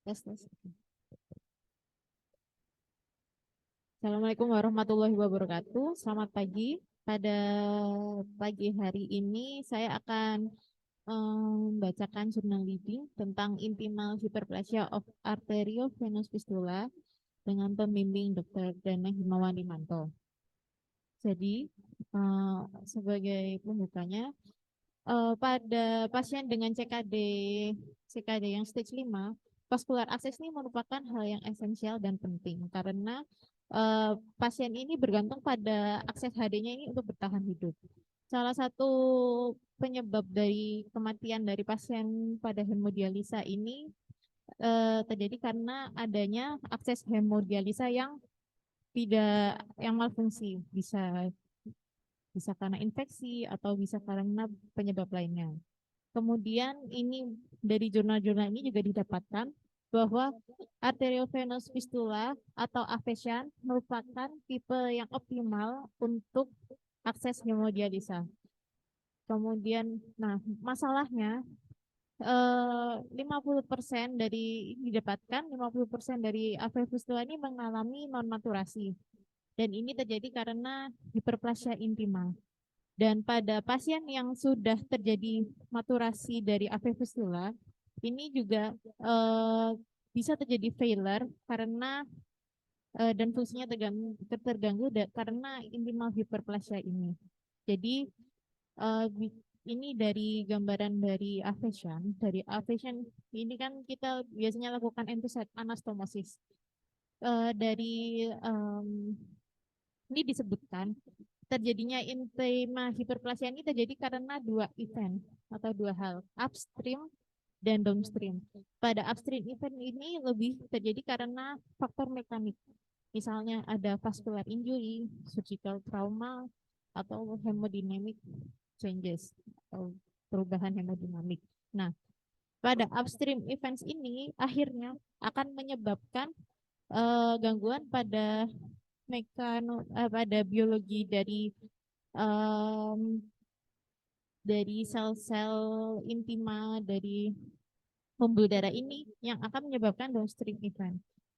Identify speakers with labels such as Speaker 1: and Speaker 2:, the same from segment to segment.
Speaker 1: Tes, tes. Assalamualaikum warahmatullahi wabarakatuh. Selamat pagi. Pada pagi hari ini saya akan membacakan jurnal reading tentang intimal hyperplasia of arteriovenous fistula dengan pembimbing Dr. Dana Himawan Rimanto. Jadi sebagai pembukanya, pada pasien dengan CKD yang stage 5, vascular access ini merupakan hal yang esensial dan penting karena pasien ini bergantung pada akses HD-nya ini untuk bertahan hidup. Salah satu penyebab dari kematian dari pasien pada hemodialisa ini terjadi karena adanya akses hemodialisa yang malfungsi, bisa bisa karena infeksi atau bisa karena penyebab lainnya. Kemudian ini dari jurnal-jurnal ini juga didapatkan bahwa arteriovenous fistula atau aphasia merupakan tipe yang optimal untuk akses hemodialisa. Kemudian, nah masalahnya 50% dari didapatkan 50% dari aphasia fistula ini mengalami non-maturasi dan ini terjadi karena hiperplasia intima. Dan pada pasien yang sudah terjadi maturasi dari AV fistula, ini juga eh, bisa terjadi failure karena dan fungsinya terganggu karena intimal hyperplasia ini. Jadi eh, ini dari gambaran dari aphasion ini kan kita biasanya lakukan endosite anastomosis. Dari ini disebutkan terjadinya intima hiperplasia ini terjadi karena dua event atau dua hal, upstream dan downstream. Pada upstream event ini lebih terjadi karena faktor mekanik. Misalnya ada vascular injury, surgical trauma, atau hemodynamic changes atau perubahan hemodinamik. Nah, pada upstream events ini akhirnya akan menyebabkan gangguan pada biologi em, dari sel-sel intima dari pembuluh darah ini yang akan menyebabkan downstream event.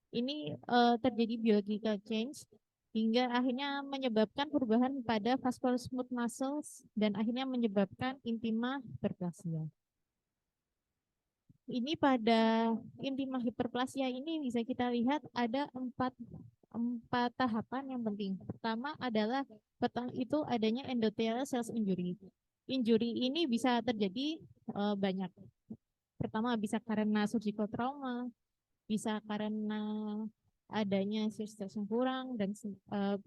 Speaker 1: Ini terjadi biological change hingga akhirnya menyebabkan perubahan pada vascular smooth muscles dan akhirnya menyebabkan intima hiperplasia. Ini pada intima hiperplasia ini bisa kita lihat ada empat tahapan yang penting. Pertama adalah itu adanya endothelial cells injury. Injury ini bisa terjadi banyak. Pertama bisa karena surgical trauma, bisa karena adanya sirstase yang kurang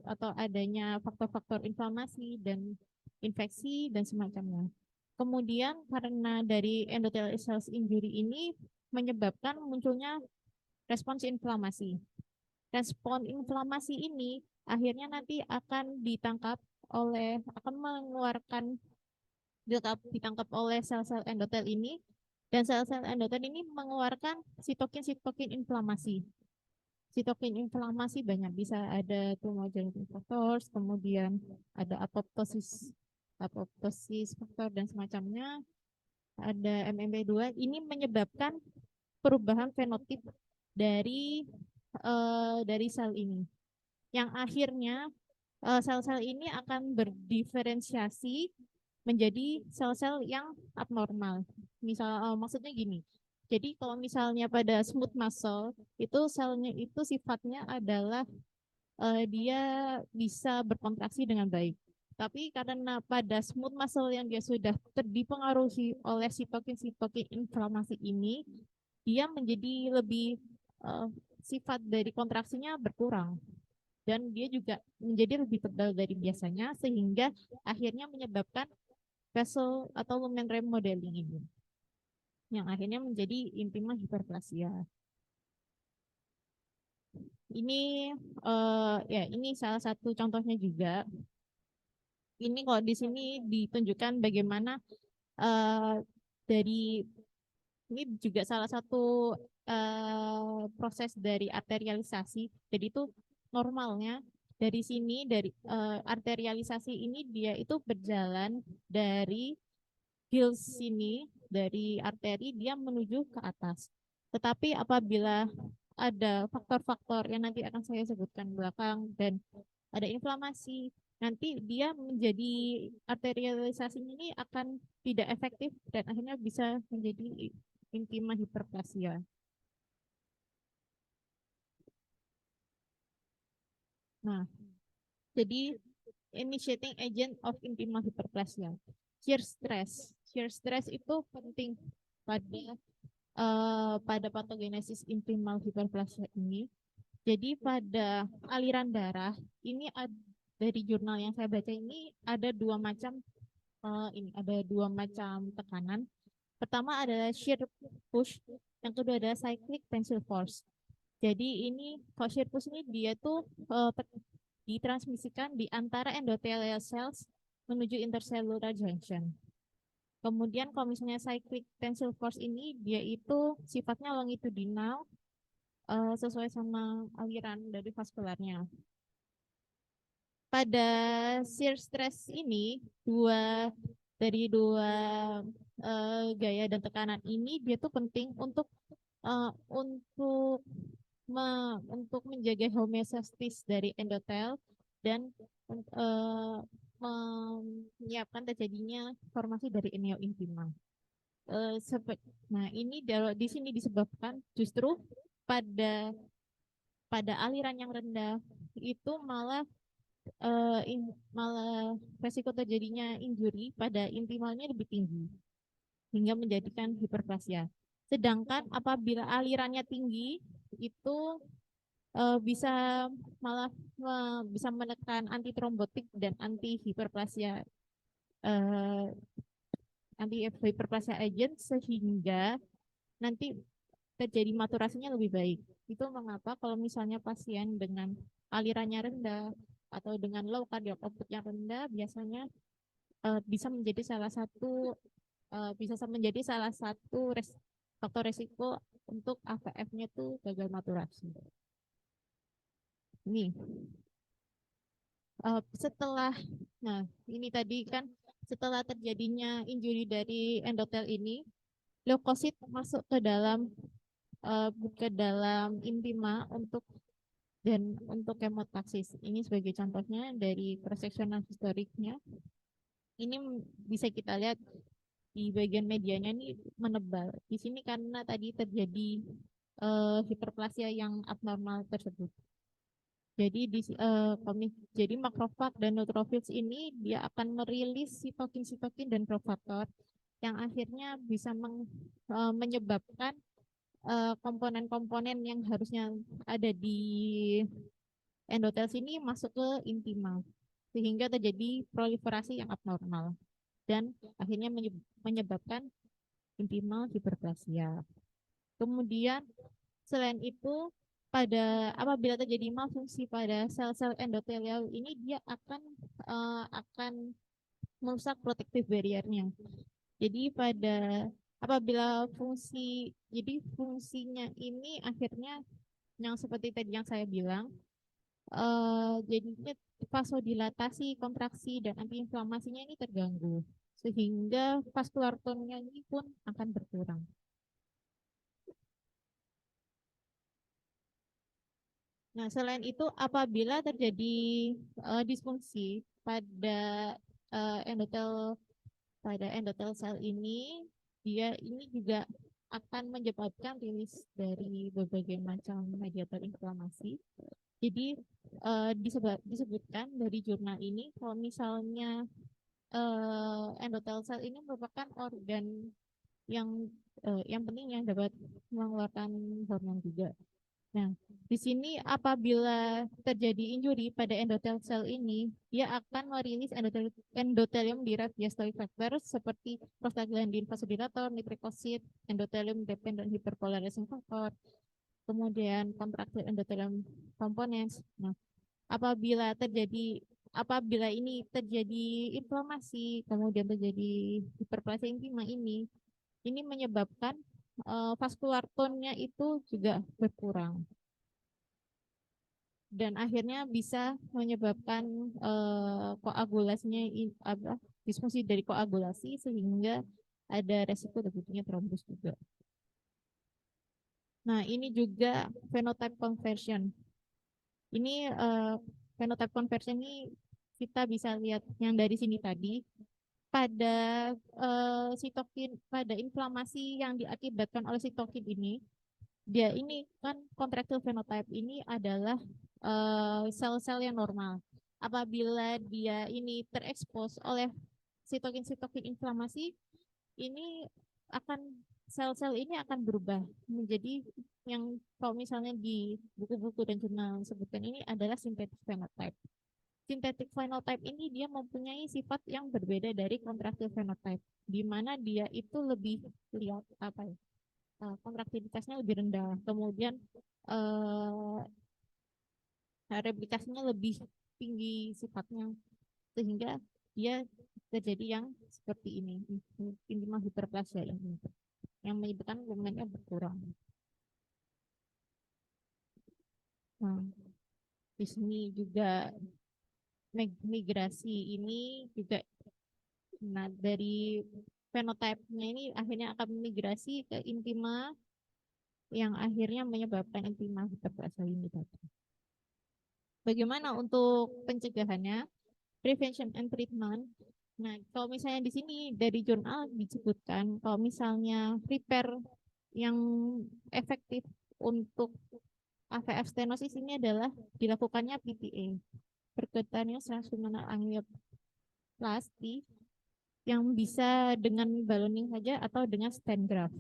Speaker 1: atau adanya faktor-faktor inflamasi dan infeksi dan semacamnya. Kemudian karena dari endothelial cells injury ini menyebabkan munculnya respons inflamasi. Respon inflamasi ini akhirnya nanti akan mengeluarkan ditangkap oleh sel-sel endotel ini dan sel-sel endotel ini mengeluarkan sitokin-sitokin inflamasi. Sitokin inflamasi banyak, bisa ada tumogenic factors, kemudian ada apoptosis faktor dan semacamnya, ada MMP2. Ini menyebabkan perubahan fenotip dari sel ini yang akhirnya sel-sel ini akan berdiferensiasi menjadi sel-sel yang abnormal. Maksudnya gini. Jadi kalau misalnya pada smooth muscle itu selnya itu sifatnya adalah dia bisa berkontraksi dengan baik. Tapi karena pada smooth muscle yang dia sudah dipengaruhi oleh sitokin-sitokin inflamasi ini, dia menjadi lebih uh, sifat dari kontraksinya berkurang dan dia juga menjadi lebih tebal dari biasanya sehingga akhirnya menyebabkan vessel atau lumen remodeling ini yang akhirnya menjadi intima hiperplasia. Ini ini salah satu contohnya juga. Ini kalau di sini ditunjukkan bagaimana uh, dari ini juga salah satu proses dari arterialisasi. Jadi itu normalnya dari sini arterialisasi ini dia itu berjalan dari gills sini dari arteri dia menuju ke atas. Tetapi apabila ada faktor-faktor yang nanti akan saya sebutkan belakang dan ada inflamasi, nanti dia menjadi arterialisasinya ini akan tidak efektif dan akhirnya bisa menjadi intima hiperplasia. Nah, jadi initiating agent of intima hyperplasia. Shear stress. Shear stress itu penting pada patogenesis intimal hyperplasia ini. Jadi pada aliran darah ini dari jurnal yang saya baca ini ada dua macam tekanan. Pertama adalah shear push, yang kedua adalah cyclic tensile force. Jadi ini kalau shear push ini dia tuh ditransmisikan di antara endothelial cells menuju intercellular junction. Kemudian kalau misalnya cyclic tensile force ini dia itu sifatnya longitudinal sesuai sama aliran dari vaskularnya. Pada shear stress ini dari dua gaya dan tekanan ini dia tuh penting untuk untuk untuk menjaga homeostasis dari endotel dan uh, menyiapkan terjadinya formasi dari eniointima. Nah, ini di sini disebabkan justru pada pada aliran yang rendah itu malah resiko terjadinya injury pada intimalnya lebih tinggi hingga menjadikan hiperplasia. Sedangkan apabila alirannya tinggi itu bisa malah bisa menekan antitrombotik dan uh, anti hiperplasia agent sehingga nanti terjadi maturasinya lebih baik. Itu mengapa kalau misalnya pasien dengan alirannya rendah atau dengan low cardiac output yang rendah biasanya bisa menjadi salah satu faktor resiko untuk AVF-nya itu gagal maturasi. Ini setelah, nah ini tadi kan setelah terjadinya injury dari endotel ini, leukosit masuk ke dalam intima untuk kemotaksis. Ini sebagai contohnya dari cross-sectional historiknya. Ini bisa kita lihat di bagian medianya ini menebal. Di sini karena tadi terjadi hiperplasia yang abnormal tersebut. Jadi makrofag dan neutrophils ini dia akan merilis sitokin dan profaktor yang akhirnya bisa menyebabkan komponen-komponen yang harusnya ada di endotel sini masuk ke intima sehingga terjadi proliferasi yang abnormal dan akhirnya menyebabkan intimal hiperplasia. Kemudian selain itu apabila terjadi malfungsi pada sel-sel endotelial ini dia akan merusak protective barrier-nya. Jadi fungsinya ini akhirnya yang seperti tadi yang saya bilang jadinya vasodilatasi, kontraksi dan antiinflamasinya ini terganggu sehingga vascular tone-nya ini pun akan berkurang. Nah, selain itu apabila terjadi disfungsi endotel pada endotel sel ini, dia ini juga akan menyebabkan rilis dari berbagai macam mediator inflamasi. Jadi disebutkan dari jurnal ini kalau misalnya endotel sel ini merupakan organ yang penting yang dapat mengeluarkan hormon juga. Nah, di sini apabila terjadi injury pada endotel sel ini, dia akan merilis endothelium derived diastolic factor seperti prostaglandin vasodilator, nitric acid, endothelium dependent hyperpolarizing factor, kemudian contractile endothelium components. Nah, apabila ini terjadi inflamasi, kemudian terjadi hiperplasia intima ini menyebabkan vascular tone-nya itu juga berkurang dan akhirnya bisa menyebabkan disfungsi dari koagulasi sehingga ada resiko terjadinya trombus juga. Nah, ini juga phenotype conversion. Ini phenotype conversion ini kita bisa lihat yang dari sini tadi pada sitokin pada inflamasi yang diakibatkan oleh sitokin ini, dia ini kan contractile phenotype ini adalah sel-sel yang normal. Apabila dia ini terekspos oleh sitokin-sitokin inflamasi, ini akan sel-sel ini akan berubah menjadi yang kalau misalnya di buku-buku dan jurnal sebutkan ini adalah synthetic phenotype. Synthetic phenotype ini dia mempunyai sifat yang berbeda dari contractile phenotype, di mana dia itu lebih lihat apa ya, kontraktilitasnya lebih rendah, kemudian eh, replikasinya lebih tinggi sifatnya, sehingga dia terjadi yang seperti ini, intimal hiperplasia ini, yang menyebabkan lumennya berkurang. Nah, di sini juga migrasi ini juga, nah dari fenotipenya ini akhirnya akan migrasi ke intima yang akhirnya menyebabkan intima hiperplasia ini tadi. Bagaimana untuk pencegahannya? Prevention and treatment. Nah, kalau misalnya di sini dari jurnal disebutkan kalau misalnya prepare yang efektif untuk AVF stenosis ini adalah dilakukannya PTA, percutaneous transvaginal angioplasty, yang bisa dengan ballooning saja atau dengan stent graft.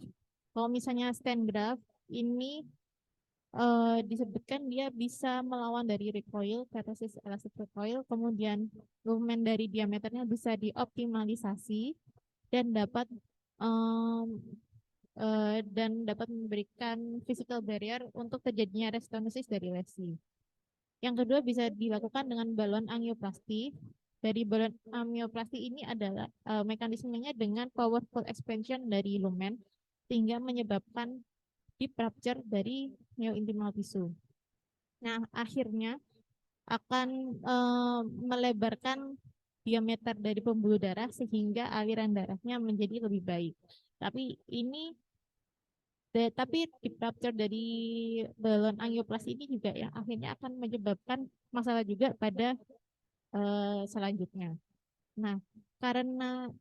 Speaker 1: Kalau misalnya stent graft ini disebutkan dia bisa melawan dari recoil, katasis elastic recoil, kemudian lumen dari diameternya bisa dioptimalisasi dan dapat um, memberikan physical barrier untuk terjadinya restenosis dari lesi. Yang kedua bisa dilakukan dengan balon angioplasti. Dari balon angioplasti ini adalah mekanismenya dengan powerful expansion dari lumen sehingga menyebabkan deep rupture dari neointimal tissue. Nah, akhirnya akan melebarkan diameter dari pembuluh darah sehingga aliran darahnya menjadi lebih baik. Tapi ini tapi deep rupture dari balon angioplasti ini juga yang akhirnya akan menyebabkan masalah juga pada selanjutnya. Nah, karena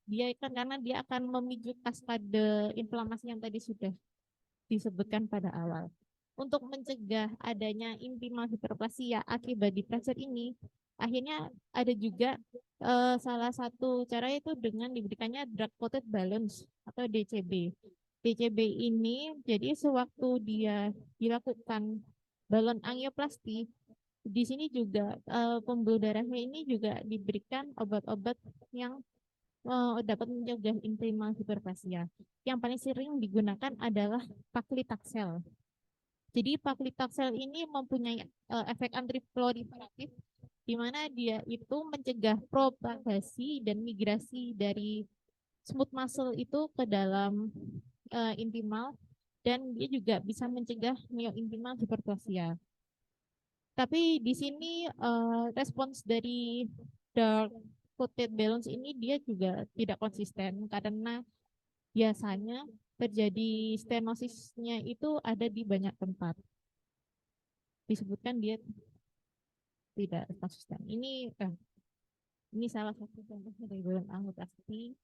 Speaker 1: dia akan memicu kaskade inflamasi yang tadi sudah disebutkan pada awal. Untuk mencegah adanya intimal hiperplasia akibat deep pressure ini, akhirnya ada juga salah satu cara itu dengan diberikannya drug coated balloons atau DCB. DCB ini jadi sewaktu dia dilakukan balon angioplasti, di sini juga pembuluh darahnya ini juga diberikan obat-obat yang dapat mencegah intimal hiperplasia. Yang paling sering digunakan adalah paclitaxel. Jadi paclitaxel ini mempunyai efek antiproliferatif di mana dia itu mencegah propagasi dan migrasi dari smooth muscle itu ke dalam intimal, dan dia juga bisa mencegah miointimal hiperplasia. Tapi di sini respons dari dark coated balloons ini dia juga tidak konsisten karena biasanya terjadi stenosisnya itu ada di banyak tempat. Disebutkan dia tidak konsisten. Ini salah satu contohnya dari balon angioplasti.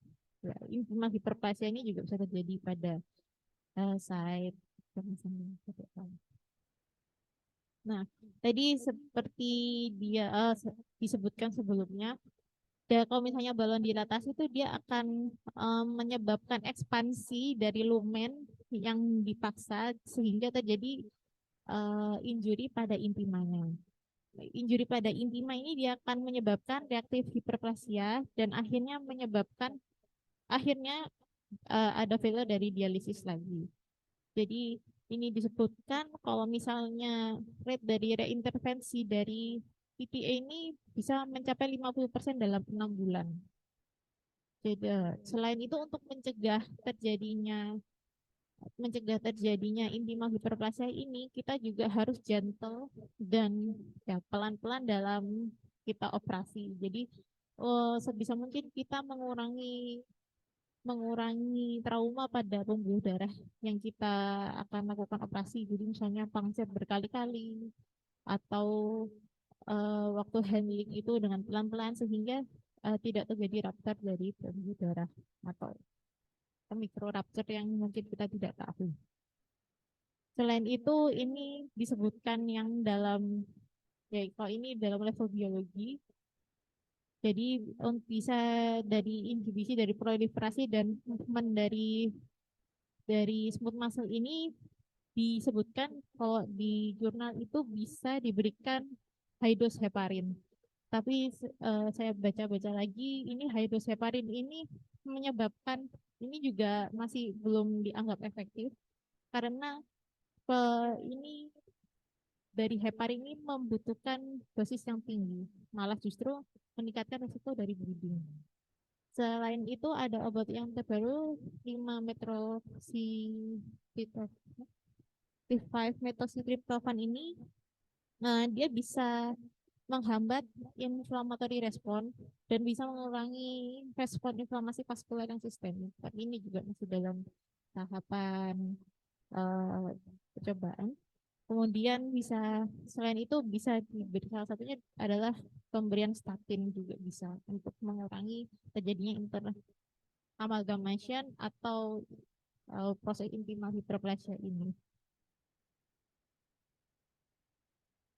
Speaker 1: Ya, intimal hiperplasia ini juga bisa terjadi pada site. Nah, tadi seperti dia disebutkan sebelumnya, kalau misalnya balon dilatasi itu dia akan menyebabkan ekspansi dari lumen yang dipaksa sehingga terjadi injury pada intimanya. Injury pada intima ini dia akan menyebabkan reaktif hiperplasia dan akhirnya ada failure dari dialisis lagi. Jadi ini disebutkan kalau misalnya rate dari reintervensi dari PTA ini bisa mencapai 50% dalam 6 bulan. Jadi, selain itu untuk mencegah terjadinya intimal hiperplasia ini, kita juga harus gentle dan ya pelan-pelan dalam kita operasi. Jadi sebisa mungkin kita mengurangi mengurangi trauma pada pembuluh darah yang kita akan lakukan operasi. Jadi misalnya puncture berkali-kali atau waktu handling itu dengan pelan-pelan sehingga tidak terjadi rupture dari pembuluh darah atau mikro rupture yang mungkin kita tidak tahu. Selain itu, ini disebutkan yang dalam, ya kalau ini dalam level biologi, jadi bisa dari inhibisi, dari proliferasi dan movement dari smooth muscle ini disebutkan kalau di jurnal itu bisa diberikan high dose heparin. Tapi saya baca-baca lagi, ini high dose heparin ini menyebabkan, ini juga masih belum dianggap efektif karena ini dari heparin ini membutuhkan dosis yang tinggi, malah justru meningkatkan risiko dari bleeding. Selain itu ada obat yang terbaru 5 methoxytryptophan ini dia bisa menghambat inflammatory respon dan bisa mengurangi respon inflamasi vaskular yang sistemik. Tapi ini juga masih dalam tahapan uh, percobaan. Kemudian bisa selain itu bisa diberi, salah satunya adalah pemberian statin juga bisa untuk mengurangi terjadinya amalgamation atau proses intimal hiperplasia ini.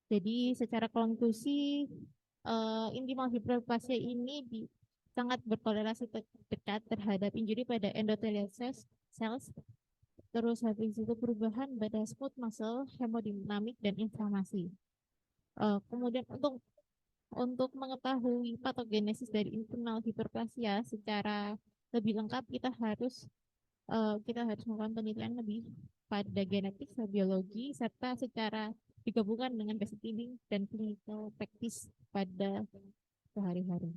Speaker 1: Jadi secara konklusi intimal hiperplasia ini sangat berkorelasi dekat terhadap injury pada endothelial cells. Terus habis itu perubahan pada smooth muscle, hemodinamik dan inflamasi. Kemudian untuk mengetahui patogenesis dari internal hiperplasia secara lebih lengkap kita harus melakukan penelitian lebih pada genetik, biologi serta secara digabungkan dengan basic feeding dan clinical practice pada sehari-hari.